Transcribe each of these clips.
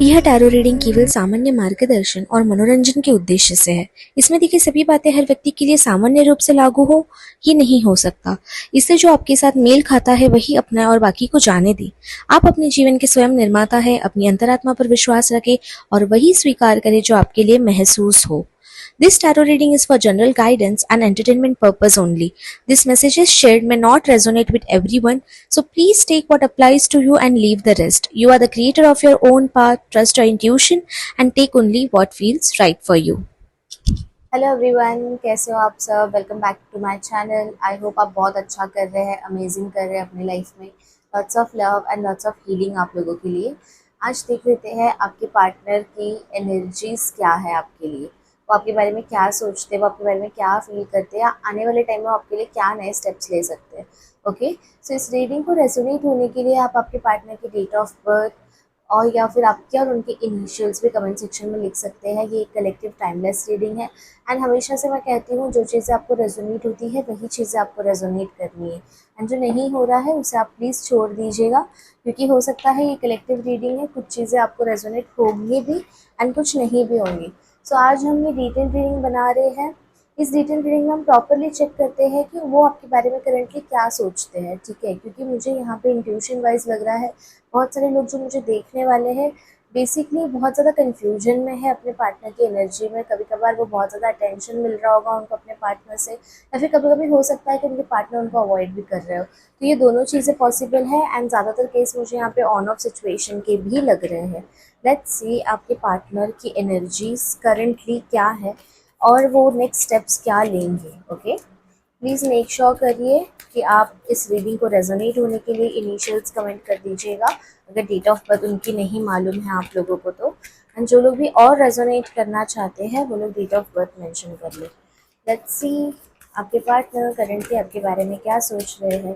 यह tarot reading केवल सामान्य मार्गदर्शन और मनोरंजन के उद्देश्य से है। इसमें देखिए सभी बातें हर व्यक्ति के लिए सामान्य रूप से लागू हो, ये नहीं हो सकता। इससे जो आपके साथ मेल खाता है वही अपना और बाकी को जाने दे। आप अपने जीवन के स्वयं निर्माता है, अपनी अंतरात्मा पर विश्वास रखें और वही स्वीकार करें जो आपके लिए महसूस हो। This tarot reading is for general guidance and entertainment purpose only. This messages shared may not resonate with everyone, so please take what applies to you and leave the rest. You are the creator of your own path, trust your intuition and take only what feels right for you. Hello everyone, कैसे हो आप सब। Welcome back to my channel. I hope आप बहुत अच्छा कर रहे हैं, अमेजिंग कर रहे हैं अपनी लाइफ में। Lots of love and lots of healing आप लोगों के लिए। आज देख लेते हैं आपके पार्टनर की एनर्जीज क्या है आपके लिए, वो आपके बारे में क्या सोचते हैं, वो आपके बारे में क्या फील करते हैं, आने वाले टाइम में आपके लिए क्या नए स्टेप्स ले सकते हैं। ओके, सो इस रीडिंग को रेजोनेट होने के लिए आप आपके पार्टनर की डेट ऑफ बर्थ और या फिर आपके और उनके इनिशियल्स भी कमेंट सेक्शन में लिख सकते हैं। ये एक कलेक्टिव टाइमलेस रीडिंग है एंड हमेशा से मैं कहती हूँ जो चीज़ें आपको रेजोनेट होती है वही चीज़ें आपको रेजोनेट करनी है एंड जो नहीं हो रहा है उसे आप प्लीज़ छोड़ दीजिएगा, क्योंकि हो सकता है ये कलेक्टिव रीडिंग है, कुछ चीज़ें आपको रेजोनेट होंगी भी एंड कुछ नहीं भी होंगी। सो आज हम ये डिटेल रीडिंग बना रहे हैं। इस डिटेल रीडिंग में हम प्रॉपरली चेक करते हैं कि वो आपके बारे में करेंटली क्या सोचते हैं, ठीक है, क्योंकि मुझे यहाँ पे इंट्यूशन वाइज लग रहा है बहुत सारे लोग जो मुझे देखने वाले हैं बेसिकली बहुत ज़्यादा कन्फ्यूजन में है अपने पार्टनर की एनर्जी में। कभी कभार वो बहुत ज़्यादा अटेंशन मिल रहा होगा उनको अपने पार्टनर से, या फिर कभी कभी हो सकता है कि उनके पार्टनर उनको अवॉइड भी कर रहे हो। तो ये दोनों चीज़ें पॉसिबल है एंड ज़्यादातर केस मुझे यहाँ पे ऑन ऑफ सिचुएशन के भी लग रहे हैं। लेट्स सी आपके पार्टनर की एनर्जीज करंटली क्या है और वो नेक्स्ट स्टेप्स क्या लेंगे। ओके, प्लीज़ मेक श्योर करिए कि आप इस रीडिंग को रेजोनेट होने के लिए इनिशियल्स कमेंट कर दीजिएगा अगर डेट ऑफ बर्थ उनकी नहीं मालूम है आप लोगों को तो। एंड जो लोग भी और रेजोनेट करना चाहते हैं वो लोग डेट ऑफ बर्थ मेंशन कर ले। लेट्स सी आपके पार्टनर करंटली आपके बारे में क्या सोच रहे हैं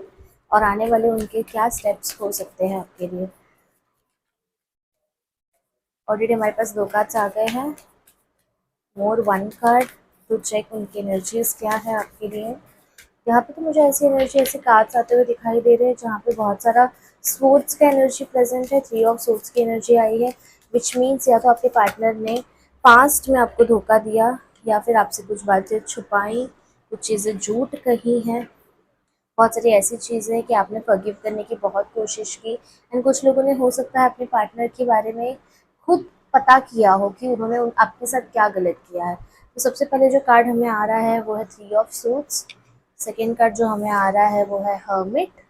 और आने वाले उनके क्या स्टेप्स हो सकते हैं आपके लिए। ऑलरेडी हमारे पास दो कार्ड्स आ गए हैं, more one card to check उनकी एनर्जीज क्या है आपके लिए। यहाँ पे तो मुझे ऐसी एनर्जी, ऐसे कार्ड्स आते हुए दिखाई दे रहे हैं जहाँ पे बहुत सारा स्पोर्ट्स का एनर्जी प्रेजेंट है। थ्री ऑफ सोर्ट्स की एनर्जी आई है, विच मीन्स या तो आपके पार्टनर ने पास्ट में आपको धोखा दिया या फिर आपसे कुछ बातें छुपाई, कुछ चीज़ें झूठ कही हैं। बहुत सारी ऐसी चीज़ें हैं कि आपने फॉरगिव करने की बहुत कोशिश की एंड कुछ लोगों ने हो सकता है अपने पार्टनर के बारे में खुद पता किया हो कि उन्होंने आपके साथ क्या गलत किया है। तो सबसे पहले जो कार्ड हमें आ रहा है वो है three of suits. Second card जो हमें आ रहा है वो है हर्मिट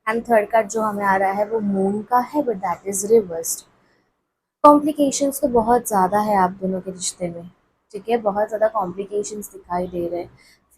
एंड थर्ड कार्ड जो हमें आ रहा है वो मून का है, but that is reversed. Complications तो बहुत ज़्यादा है आप दोनों के रिश्ते में, ठीक है, बहुत ज़्यादा कॉम्प्लिकेशंस दिखाई दे रहे हैं।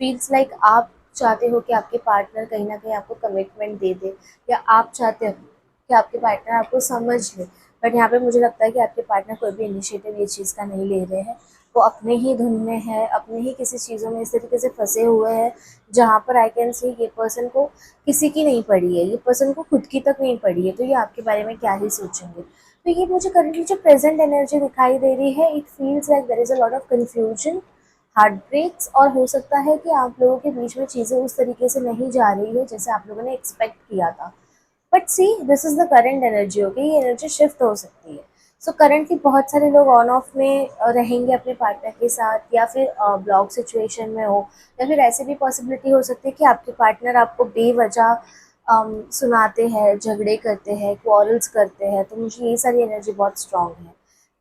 फील्स लाइक आप चाहते हो कि आपके पार्टनर कहीं ना कहीं आपको कमिटमेंट दे दे, या आप चाहते हो कि आपके पार्टनर आपको समझ ले, बट यहाँ पे मुझे लगता है कि आपके पार्टनर कोई भी इनिशिएटिव ये चीज़ का नहीं ले रहे हैं। वो अपने ही धुन में है, अपने ही किसी चीज़ों में इस तरीके से फंसे हुए हैं जहाँ पर आई कैन सी ये पर्सन को किसी की नहीं पड़ी है, ये पर्सन को खुद की तक नहीं पड़ी है, तो ये आपके बारे में क्या ही सोचेंगे। तो ये मुझे करंटली जो प्रेजेंट एनर्जी दिखाई दे रही है, it feels like there is a lot of confusion, heart breaks, और हो सकता है कि आप लोगों के बीच में चीज़ें उस तरीके से नहीं जा रही है जैसे आप लोगों ने एक्सपेक्ट किया था। But see this is the current energy, okay, ये एनर्जी शिफ्ट हो सकती है। सो करंटली बहुत सारे लोग ऑन ऑफ में रहेंगे अपने पार्टनर के साथ, या फिर ब्लॉक सिचुएशन में हो, या फिर ऐसी भी पॉसिबिलिटी हो सकती है कि आपके पार्टनर आपको बेवजह सुनाते हैं, झगड़े करते हैं, क्वारल्स करते हैं। तो मुझे ये सारी एनर्जी बहुत स्ट्रांग है।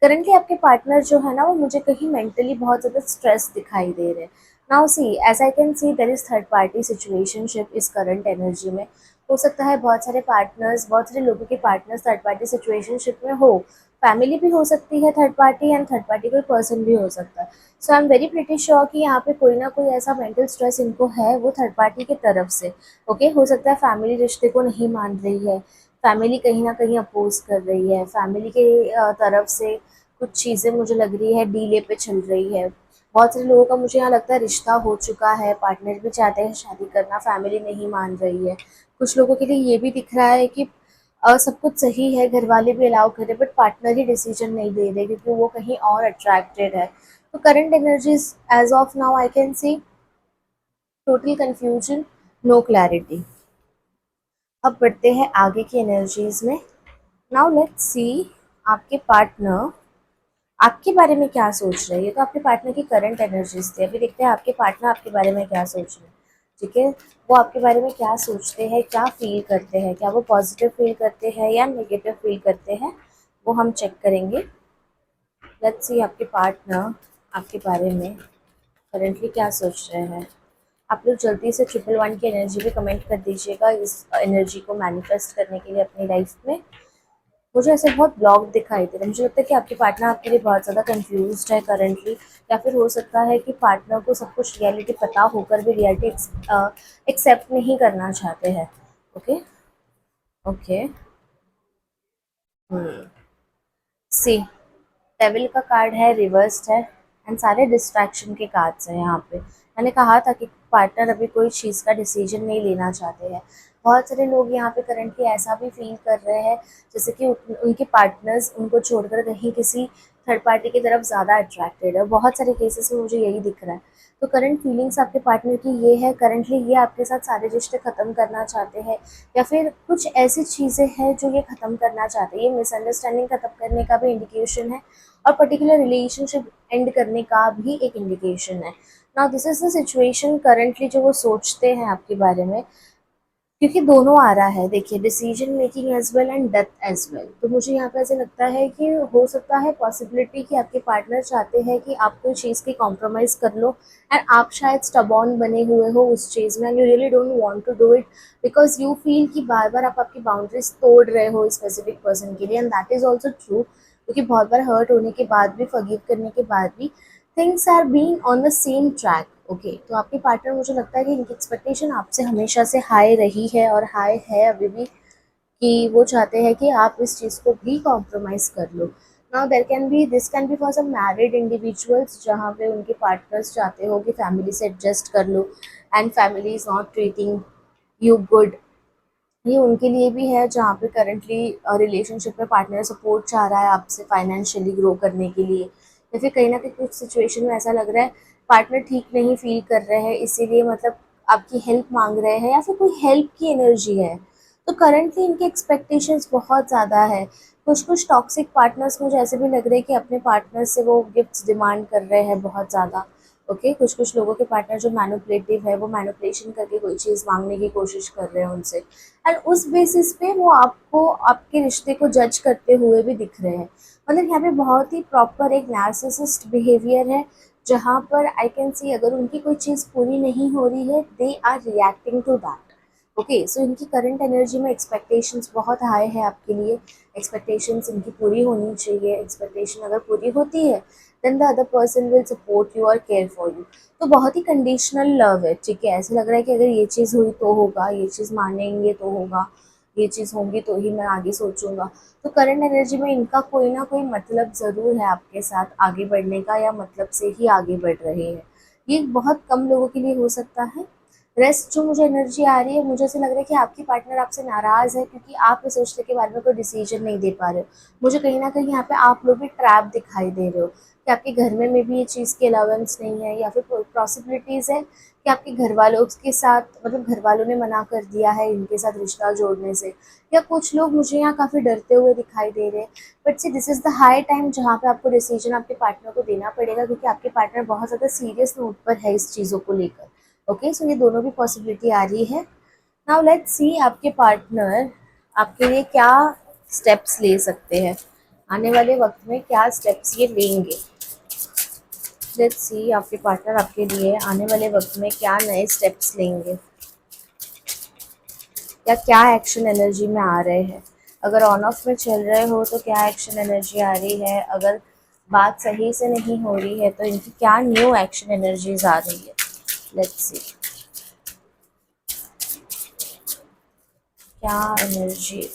करंटली आपके पार्टनर जो है ना वो मुझे कहीं मेंटली बहुत ज़्यादा स्ट्रेस दिखाई दे रहे हैं। Now see as I can see there is third party situationship इस करंट एनर्जी में। हो सकता है बहुत सारे पार्टनर्स, बहुत सारे लोगों के पार्टनर्स थर्ड पार्टी सिचुएशनशिप में हो। फैमिली भी हो सकती है third party and third party कोई पर्सन भी हो सकता है। So I am very pretty sure कि यहाँ पे कोई ना कोई ऐसा मेंटल स्ट्रेस इनको है वो थर्ड पार्टी की तरफ से। ओके, हो सकता है फैमिली रिश्ते को नहीं मान रही है, फैमिली कहीं ना कहीं अपोज कर रही है, फैमिली के तरफ से कुछ चीज़ें मुझे लग रही है डीले पे चल रही है। बहुत सारे लोगों का मुझे यहाँ लगता है रिश्ता हो चुका है, पार्टनर भी चाहते हैं शादी करना, फैमिली नहीं मान रही है। कुछ लोगों के लिए ये भी दिख रहा है कि सब कुछ सही है, घर वाले भी अलाउ कर रहे, बट पार्टनर ही डिसीजन नहीं दे रहे क्योंकि वो कहीं और अट्रैक्टेड है। तो current energies as of now I can see total confusion, no clarity. अब बढ़ते हैं आगे की एनर्जीज में। नाउ लेट्स सी आपके पार्टनर आपके बारे में क्या सोच रहे हैं। ये तो आपके पार्टनर की करंट एनर्जीज थी। अभी देखते हैं आपके पार्टनर आपके बारे में क्या सोच रहे हैं। ठीक है, वो आपके बारे में क्या सोचते हैं, क्या फील करते हैं, क्या वो पॉजिटिव फील करते हैं या नेगेटिव फील करते हैं, वो हम चेक करेंगे। लेट्स सी आपके पार्टनर आपके बारे में करेंटली क्या सोच रहे हैं। आप लोग जल्दी से 111 की एनर्जी पे कमेंट कर दीजिएगा इस एनर्जी को मैनिफेस्ट करने के लिए अपनी लाइफ में। मुझे ऐसे बहुत ब्लॉक दिखाई दे रहे हैं। मुझे लगता है कि आपके पार्टनर आपके लिए बहुत ज़्यादा कंफ्यूज्ड है करंटली, या फिर हो सकता है कि पार्टनर को सब कुछ रियलिटी पता होकर भी रियलिटी एक्सेप्ट नहीं करना चाहते हैं। Okay okay. सी डेविल का कार्ड है, रिवर्स्ड है, एंड सारे डिस्ट्रैक्शन के कार्ड्स हैं यहाँ पे। मैंने कहा था कि पार्टनर अभी कोई चीज़ का डिसीजन नहीं लेना चाहते हैं। बहुत सारे लोग यहाँ पे करंटली ऐसा भी फील कर रहे हैं जैसे कि उनके पार्टनर्स उनको छोड़कर कहीं किसी थर्ड पार्टी की तरफ ज़्यादा अट्रैक्टेड है। बहुत सारे केसेस में मुझे यही दिख रहा है। तो करंट फीलिंग्स आपके पार्टनर की ये है, करंटली ये आपके साथ सारे रिश्ते ख़त्म करना चाहते हैं, या फिर कुछ ऐसी चीज़ें हैं जो ये ख़त्म करना चाहते हैं। ये मिसअंडरस्टैंडिंग ख़त्म करने का भी इंडिकेशन है, और पर्टिकुलर रिलेशनशिप एंड करने का भी एक इंडिकेशन है। Now this is the situation currently जो वो सोचते हैं आपके बारे में, क्योंकि दोनों आ रहा है। देखिए, decision making as well and death as well. तो मुझे यहाँ पे ऐसे लगता है कि हो सकता है पॉसिबिलिटी कि आपके पार्टनर चाहते हैं कि आप कोई चीज़ की कॉम्प्रोमाइज़ कर लो, एंड आप शायद स्टबॉर्न बने हुए हो उस चीज़ में, and you really don't want to do it because you feel कि बार बार आप आपकी बाउंड्रीज तोड़ रहे हो स्पेसिफिक पर्सन के लिए, and that is also true. क्योंकि बहुत बार हर्ट होने के बाद भी, फॉरगिव करने के बाद भी, things are being on the same track. Okay, तो आपके पार्टनर, मुझे लगता है कि इनकी एक्सपेक्टेशन आपसे हमेशा से हाई रही है और हाई है अभी भी, कि वो चाहते हैं कि आप इस चीज़ को भी कॉम्प्रोमाइज़ कर लो। Now there can be this can be for some married individuals, जहाँ पे उनके पार्टनर्स चाहते हो कि फैमिली से एडजस्ट कर लो, and family is not treating you good. ये उनके लिए भी है जहाँ पे करंटली रिलेशनशिप में पार्टनर सपोर्ट चाह रहा है आपसे फाइनेंशियली ग्रो करने के लिए, या फिर कहीं ना कहीं कुछ सिचुएशन में ऐसा लग रहा है पार्टनर ठीक नहीं फील कर रहे हैं, इसीलिए मतलब आपकी हेल्प मांग रहे हैं, या फिर कोई हेल्प की एनर्जी है। तो करंटली इनके एक्सपेक्टेशंस बहुत ज़्यादा है। कुछ कुछ टॉक्सिक पार्टनर्स मुझे ऐसे भी लग रहे हैं कि अपने पार्टनर से वो गिफ्ट्स डिमांड कर रहे हैं बहुत ज़्यादा। ओके, कुछ कुछ लोगों के पार्टनर जो मैनिपुलेटिव है, वो मैनिपुलेशन करके कोई चीज़ मांगने की कोशिश कर रहे हैं उनसे, एंड उस बेसिस पे वो आपको आपके रिश्ते को जज करते हुए भी दिख रहे हैं। मतलब यहाँ पे बहुत ही प्रॉपर एक नार्सिसिस्ट बिहेवियर है, जहाँ पर आई कैन सी अगर उनकी कोई चीज़ पूरी नहीं हो रही है, they are reacting to that. Okay, so इनकी करंट एनर्जी में एक्सपेक्टेशंस बहुत हाई है आपके लिए। एक्सपेक्टेशंस इनकी पूरी होनी चाहिए। एक्सपेक्टेशन अगर पूरी होती है, then the other person will support you और केयर फॉर यू। तो बहुत ही कंडीशनल लव है। ठीक है, ऐसे लग रहा है कि अगर ये चीज़ हुई तो होगा, ये चीज़ मानेंगे तो होगा, ये चीज़ होगी तो ही मैं आगे सोचूंगा। तो करंट एनर्जी में इनका कोई ना कोई मतलब ज़रूर है आपके साथ आगे बढ़ने का, या मतलब से ही आगे बढ़ रहे हैं। ये बहुत कम लोगों के लिए हो सकता है। रेस्ट जो मुझे एनर्जी आ रही है, मुझे ऐसा लग रहा है कि आपकी पार्टनर आपसे नाराज़ है क्योंकि आप इस रिश्ते के बारे में कोई डिसीजन नहीं दे पा रहे हो। मुझे कहीं ना कहीं यहाँ पे आप लोग भी ट्रैप दिखाई दे रहे हो कि आपके घर में भी ये चीज़ की अलाउंस नहीं है, या फिर पॉसिबिलिटीज़ है कि आपके घर वालों के साथ, मतलब घर वालों ने मना कर दिया है इनके साथ रिश्ता जोड़ने से, या कुछ लोग मुझे यहाँ काफ़ी डरते हुए दिखाई दे रहे हैं। But see this is the high time जहाँ पे आपको डिसीजन आपके पार्टनर को देना पड़ेगा, क्योंकि आपके पार्टनर बहुत ज़्यादा सीरियस नोट पर है इस चीज़ों को लेकर। ओके, सो ये दोनों भी पॉसिबिलिटी आ रही है। नाउ लेट्स सी आपके पार्टनर आपके लिए क्या स्टेप्स ले सकते हैं, आने वाले वक्त में क्या स्टेप्स ये लेंगे। लेट्स सी आपके पार्टनर आपके लिए आने वाले वक्त में क्या नए स्टेप्स लेंगे, या क्या एक्शन एनर्जी में आ रहे हैं। अगर ऑन ऑफ में चल रहे हो तो क्या एक्शन एनर्जी आ रही है, अगर बात सही से नहीं हो रही है तो इनकी क्या न्यू एक्शन एनर्जीज आ रही है। लेट्स सी क्या एनर्जीज,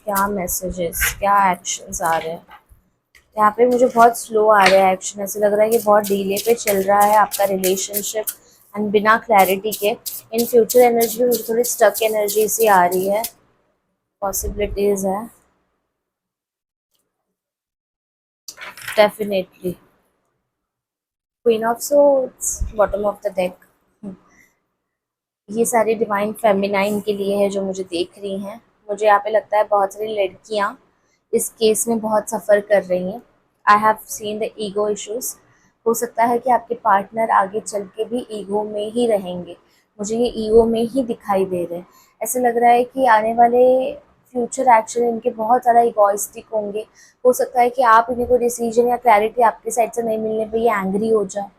क्या मैसेजेस, क्या एक्शंस आ रहे हैं। यहाँ पे मुझे बहुत स्लो आ रहा है एक्शन, ऐसे लग रहा है कि बहुत डीले पे चल रहा है आपका रिलेशनशिप, एंड बिना क्लैरिटी के। इन फ्यूचर एनर्जी में मुझे थोड़ी स्टक एनर्जी सी आ रही है, पॉसिबिलिटीज है definitely. Queen of swords, bottom of the deck. ये सारी डिवाइन फेमिनाइन के लिए है जो मुझे देख रही हैं। मुझे यहाँ पे लगता है बहुत सारी लड़कियाँ इस केस में बहुत सफ़र कर रही हैं। I have seen the ego issues. हो सकता है कि आपके पार्टनर आगे चल के भी ईगो में ही रहेंगे, मुझे ये ईगो में ही दिखाई दे रहे हैं। ऐसे लग रहा है कि आने वाले फ्यूचर एक्शन इनके बहुत ज़्यादा इगोइस्टिक होंगे। हो सकता है कि आप इन्हें कोई डिसीजन या क्लैरिटी आपके साइड से नहीं मिलने पे ये एंग्री हो जाए।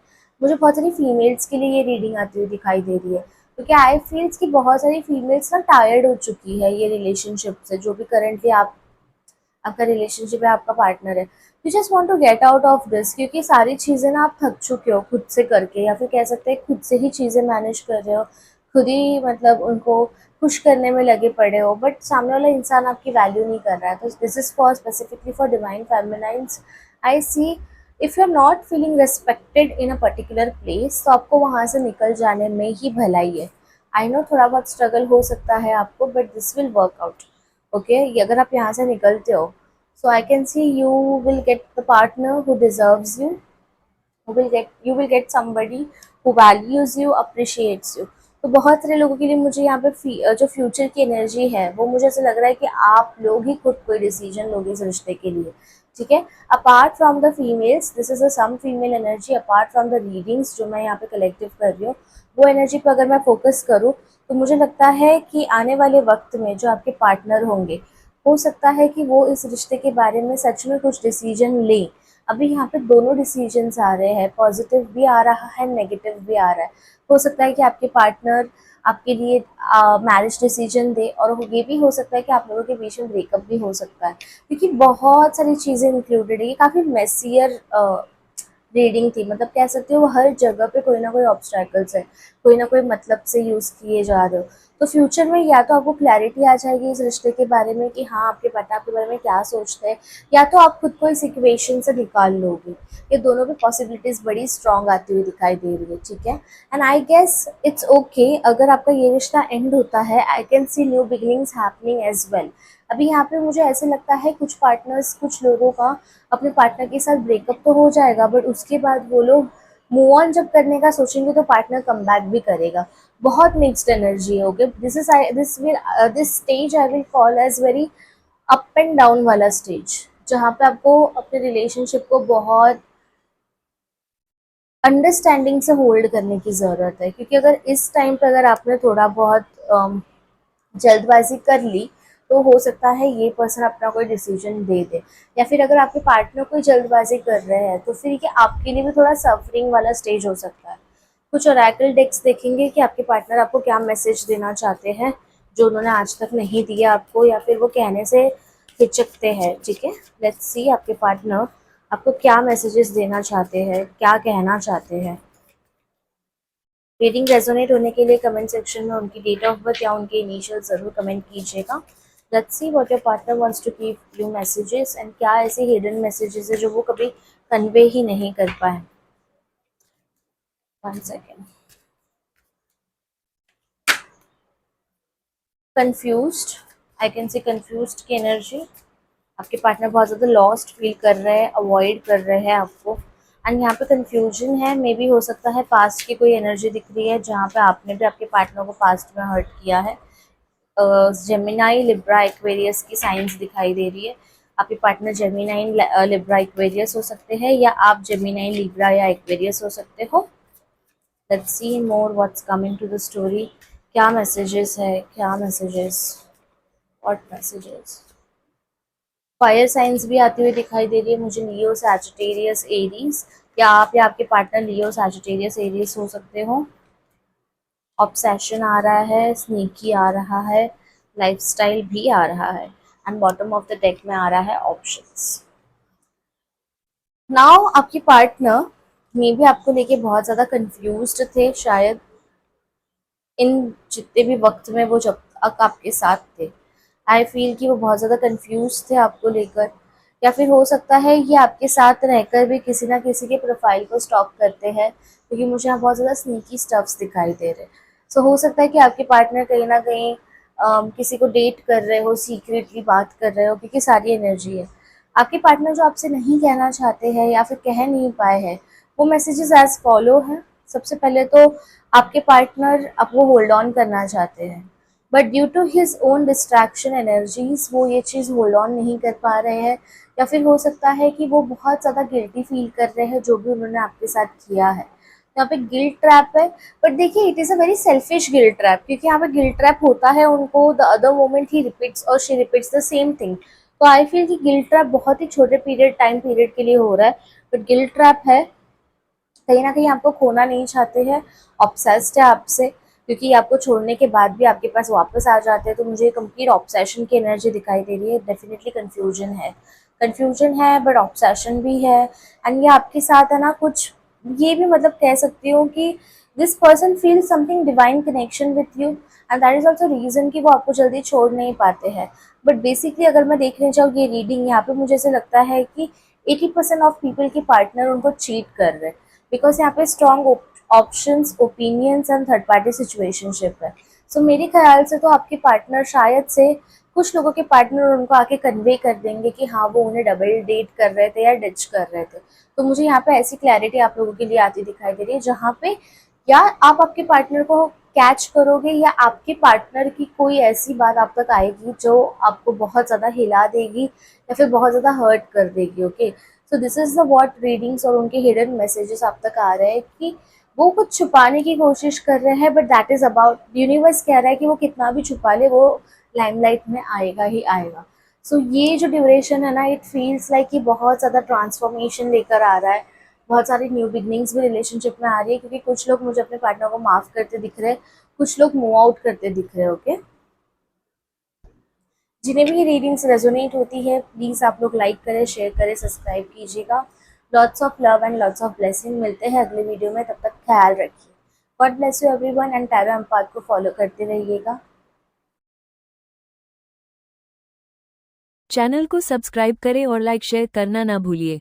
मुझे बहुत सारी फीमेल्स के लिए ये रीडिंग आती हुई दिखाई दे रही है, क्योंकि आई फील्स कि बहुत सारी फीमेल्स ना टायर्ड हो चुकी है ये रिलेशनशिप से, जो भी करंटली आपका रिलेशनशिप है, आपका पार्टनर है। You just want to get out of this, क्योंकि सारी चीज़ें ना आप थक चुके हो खुद से करके, या फिर कह सकते हैं खुद से ही चीज़ें मैनेज कर रहे हो, खुद ही मतलब उनको खुश करने में लगे पड़े हो, बट सामने वाला इंसान आपकी वैल्यू नहीं कर रहा है। तो this is for specifically for divine feminines. I see if you are not feeling respected in a particular place, तो आपको वहाँ से निकल जाने में ही भलाई है। आई नो थोड़ा बहुत स्ट्रगल हो सकता है आपको, but this will work out. Okay, अगर आप यहाँ से निकलते हो, so I can see you will get the partner who deserves you, you will get somebody who values you, appreciates you। तो बहुत सारे लोगों के लिए मुझे यहाँ पे जो फ्यूचर की एनर्जी है, वो मुझे ऐसा लग रहा है कि आप लोग ही खुद कोई डिसीजन लोगे इस रिश्ते के लिए। ठीक है, apart from the females, this is a some female energy, apart from the readings जो मैं यहाँ पे कलेक्टिव कर रही हूँ, वो एनर्जी पर अगर मैं फोकस करूँ, तो मुझे लगता है कि आने वाले वक्त में जो आपके पार्टनर होंगे, हो सकता है कि वो इस रिश्ते के बारे में सच में कुछ डिसीजन लें। अभी यहाँ पे दोनों डिसीजंस आ रहे हैं, पॉजिटिव भी आ रहा है, नेगेटिव भी आ रहा है। हो सकता है कि आपके पार्टनर आपके लिए मैरिज डिसीजन दे, और ये भी हो सकता है कि आप लोगों के बीच में ब्रेकअप भी हो सकता है, क्योंकि बहुत सारी चीज़ें इंक्लूडेड है। ये काफ़ी मेसियर रीडिंग थी, मतलब कह सकते हो हर जगह पे कोई ना कोई ऑब्स्टैकल्स है, कोई ना कोई मतलब से यूज़ किए जा रहे हो। तो फ्यूचर में या तो आपको क्लैरिटी आ जाएगी इस रिश्ते के बारे में कि हाँ, आपके पार्टनर आपके बारे में क्या सोचते हैं, या तो आप खुद को इस इक्वेशन से निकाल लोगे। ये दोनों भी पॉसिबिलिटीज़ बड़ी स्ट्रांग आती हुई दिखाई दे रही है। ठीक है, and I guess it's okay अगर आपका ये रिश्ता एंड होता है। I can see new beginnings happening as well. अभी यहाँ पे मुझे ऐसे लगता है कुछ पार्टनर्स, कुछ लोगों का अपने पार्टनर के साथ ब्रेकअप तो हो जाएगा, बट उसके बाद वो लोग मूव ऑन जब करने का सोचेंगे, तो पार्टनर कम बैक भी करेगा। बहुत मिक्स्ड एनर्जी है। Okay, this stage I will call as very up and down वाला स्टेज, जहाँ पे आपको अपने रिलेशनशिप को बहुत अंडरस्टैंडिंग से होल्ड करने की ज़रूरत है, क्योंकि अगर इस टाइम पे अगर आपने थोड़ा बहुत जल्दबाजी कर ली, तो हो सकता है ये पर्सन अपना कोई डिसीजन दे दे, या फिर अगर आपके पार्टनर कोई जल्दबाजी कर रहे हैं, तो फिर ये आपके लिए भी थोड़ा सफरिंग वाला स्टेज हो सकता है। कुछ ओरेकल डेक्स देखेंगे कि आपके पार्टनर आपको क्या मैसेज देना चाहते हैं, जो उन्होंने आज तक नहीं दिया आपको, या फिर वो कहने से हिचकते हैं। ठीक है, लेट्स सी आपके पार्टनर आपको क्या मैसेजेस देना चाहते हैं, क्या कहना चाहते हैं। रीडिंग रेजोनेट होने के लिए कमेंट सेक्शन में उनकी डेट ऑफ बर्थ या उनके इनिशियल ज़रूर कमेंट कीजिएगा। Let's see what your partner wants to give you messages, and क्या ऐसे हिडन मैसेजेस है जो वो कभी कन्वे ही नहीं कर पाए। 1 second. Confused, I can C confused की एनर्जी। आपके पार्टनर बहुत ज़्यादा लॉस्ट फील कर रहे हैं, अवॉइड कर रहे हैं आपको, एंड यहाँ पे कंफ्यूजन है। मे बी हो सकता है पास्ट की कोई एनर्जी दिख रही है, जहाँ पे आपने भी आपके पार्टनर को पास्ट में हर्ट किया है। जेमिनाई, लिब्रा, एक्वेरियस की साइंस दिखाई दे रही है। आपके पार्टनर जेमिनाई, लिब्रा, एक्वेरियस हो सकते हैं, या आप जेमिनाई, लिब्रा या एक्वेरियस हो सकते हो। Let's see more what's coming to the story. क्या मैसेजेस है, क्या messages, what messages. Fire signs भी आती हुई दिखाई दे रही है मुझे, लियो, सैजिटेरियस, एरीज, या आप या आपके पार्टनर लियो, सैजिटेरियस, एरीज हो सकते हो। ऑब्सेशन आ रहा है, स्नीकी आ रहा है, लाइफस्टाइल भी आ रहा है, and bottom of the deck में आ रहा है ऑप्शंस। नाउ आपके पार्टनर मे भी आपको लेके बहुत ज़्यादा कंफ्यूज्ड थे शायद, इन जितने भी वक्त में वो जब तक आपके साथ थे। आई फील कि वो बहुत ज़्यादा कंफ्यूज थे आपको लेकर, या फिर हो सकता है ये आपके साथ रहकर भी किसी ना किसी के प्रोफाइल को स्टॉक करते हैं, क्योंकि मुझे यहाँ बहुत ज़्यादा स्नीकी स्टफ्स दिखाई दे रहे हैं। सो हो सकता है कि आपके पार्टनर कहीं ना कहीं किसी को डेट कर रहे हो, सीक्रेटली बात कर रहे हो, क्योंकि सारी एनर्जी है। आपके पार्टनर जो आपसे नहीं कहना चाहते हैं या फिर कह नहीं पाए हैं, वो मैसेजेस एज फॉलो हैं। सबसे पहले तो आपके पार्टनर आपको होल्ड ऑन करना चाहते हैं, but due to his own distraction energies वो ये चीज़ होल्ड ऑन नहीं कर पा रहे हैं, या फिर हो सकता है कि वो बहुत ज़्यादा गिल्टी फील कर रहे हैं जो भी उन्होंने आपके साथ किया है। यहाँ पे गिल्ट ट्रैप है, बट देखिए it is a very selfish guilt trap, क्योंकि यहाँ पे गिल्ट ट्रैप होता है उनको द अदर मोमेंट ही रिपीट्स और she repeats the same thing. तो आई फील कि गिल्ट ट्रैप बहुत ही छोटे टाइम पीरियड के लिए हो रहा है, बट गिल्ट ट्रैप है, कहीं ना कहीं आपको खोना नहीं चाहते हैं, ऑब्सेस्ड है आपसे, क्योंकि आपको छोड़ने के बाद भी आपके पास वापस आ जाते हैं। तो मुझे कंप्लीट ऑब्सेशन की एनर्जी दिखाई दे रही है, डेफिनेटली कंफ्यूजन है बट ऑब्सेशन भी है। एंड ये आपके साथ है ना कुछ, ये भी मतलब कह सकती हूँ कि this person feel something divine connection with you, and that is also reason कि वो आपको जल्दी छोड़ नहीं पाते हैं। बट बेसिकली अगर मैं देखने जाऊँ ये रीडिंग, यहाँ पे मुझे ऐसे लगता है कि 80% ऑफ पीपल के पार्टनर उनको चीट कर रहे हैं, बिकॉज यहाँ पे strong options, opinions and third party situationship है। सो मेरे ख्याल से तो आपके पार्टनर शायद से, कुछ लोगों के पार्टनर उनको आके कन्वे कर देंगे कि हाँ वो उन्हें डबल डेट कर रहे थे या डिच कर रहे थे। तो मुझे यहाँ पे ऐसी क्लैरिटी आप लोगों के लिए आती दिखाई दे रही है, जहाँ पे या आप आपके पार्टनर को कैच करोगे, या आपके पार्टनर की कोई ऐसी बात आप तक आएगी जो आपको बहुत ज़्यादा हिला देगी या फिर बहुत ज़्यादा हर्ट कर देगी। Okay, so this is the what readings और उनके हिडन मैसेजेस आप तक आ रहे हैं कि वो कुछ छुपाने की कोशिश कर रहे हैं, but that is about, universe कह रहा है कि वो कितना भी छुपा ले वो लाइमलाइट में आएगा ही आएगा। सो ये जो ड्यूरेशन है ना, इट फील्स लाइक कि बहुत ज़्यादा ट्रांसफॉर्मेशन लेकर आ रहा है, बहुत सारी न्यू बिगनिंग्स भी रिलेशनशिप में आ रही है, क्योंकि कुछ लोग मुझे अपने पार्टनर को माफ़ करते दिख रहे हैं, कुछ लोग मूव आउट करते दिख रहे हैं। ओके, जिन्हें भी ये रीडिंग्स रेजोनेट होती है प्लीज़ आप लोग लाइक करें, शेयर करें, सब्सक्राइब कीजिएगा। Lots of love and lots of blessing, मिलते हैं अगले वीडियो में, तब तक ख्याल रखिए। God bless you everyone and tarot empath को फॉलो करते रहिएगा। चैनल को सब्सक्राइब करें और लाइक शेयर करना ना भूलिए।